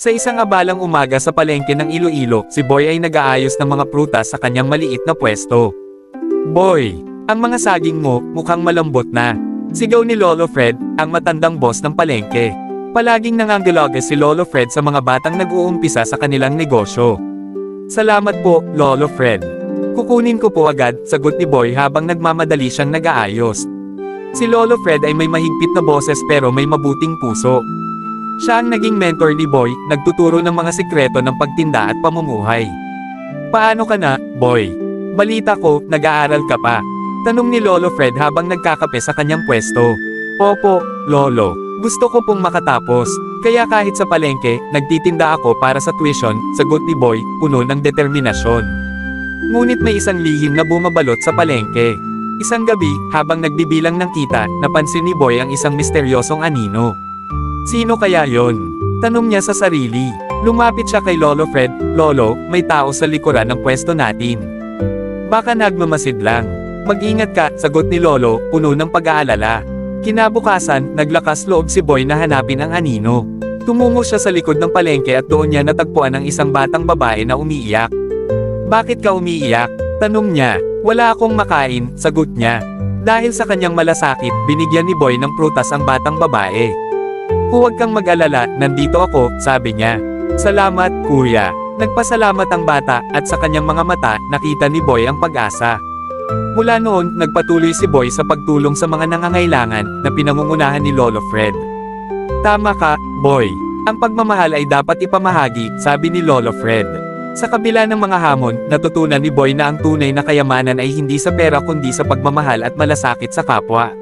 Sa isang abalang umaga sa palengke ng Iloilo, si Boy ay nag-aayos ng mga prutas sa kanyang maliit na pwesto. "Boy, ang mga saging mo, mukhang malambot na." Sigaw ni Lolo Fred, ang matandang boss ng palengke. Palaging nangangalaga si Lolo Fred sa mga batang nag-uumpisa sa kanilang negosyo. "Salamat po, Lolo Fred. Kukunin ko po agad," sagot ni Boy habang nagmamadali siyang nag-aayos. Si Lolo Fred ay may mahigpit na boses pero may mabuting puso. Siya ang naging mentor ni Boy, nagtuturo ng mga sikreto ng pagtinda at pamumuhay. "Paano ka na, Boy? Balita ko, nag-aaral ka pa?" tanong ni Lolo Fred habang nagkakape sa kanyang pwesto. "Opo, Lolo. Gusto ko pong makatapos. Kaya kahit sa palengke, nagtitinda ako para sa tuition," sagot ni Boy, puno ng determinasyon. Ngunit may isang lihim na bumabalot sa palengke. Isang gabi, habang nagbibilang ng kita, napansin ni Boy ang isang misteryosong anino. "Sino kaya yon?" tanong niya sa sarili. Lumapit siya kay Lolo Fred. "Lolo, may tao sa likuran ng pwesto natin. Baka nagmamasid lang. Mag-ingat ka," sagot ni Lolo, puno ng pag-aalala. Kinabukasan, naglakas loob si Boy na hanapin ang anino. Tumungo siya sa likod ng palengke at doon niya natagpuan ang isang batang babae na umiiyak. "Bakit ka umiiyak?" tanong niya. "Wala akong makain," sagot niya. Dahil sa kanyang malasakit, binigyan ni Boy ng prutas ang batang babae. "Huwag kang mag-alala, nandito ako," sabi niya. "Salamat, kuya." Nagpasalamat ang bata, at sa kanyang mga mata, nakita ni Boy ang pag-asa. Mula noon, nagpatuloy si Boy sa pagtulong sa mga nangangailangan, na pinangungunahan ni Lolo Fred. "Tama ka, Boy. Ang pagmamahal ay dapat ipamahagi," sabi ni Lolo Fred. Sa kabila ng mga hamon, natutunan ni Boy na ang tunay na kayamanan ay hindi sa pera kundi sa pagmamahal at malasakit sa kapwa.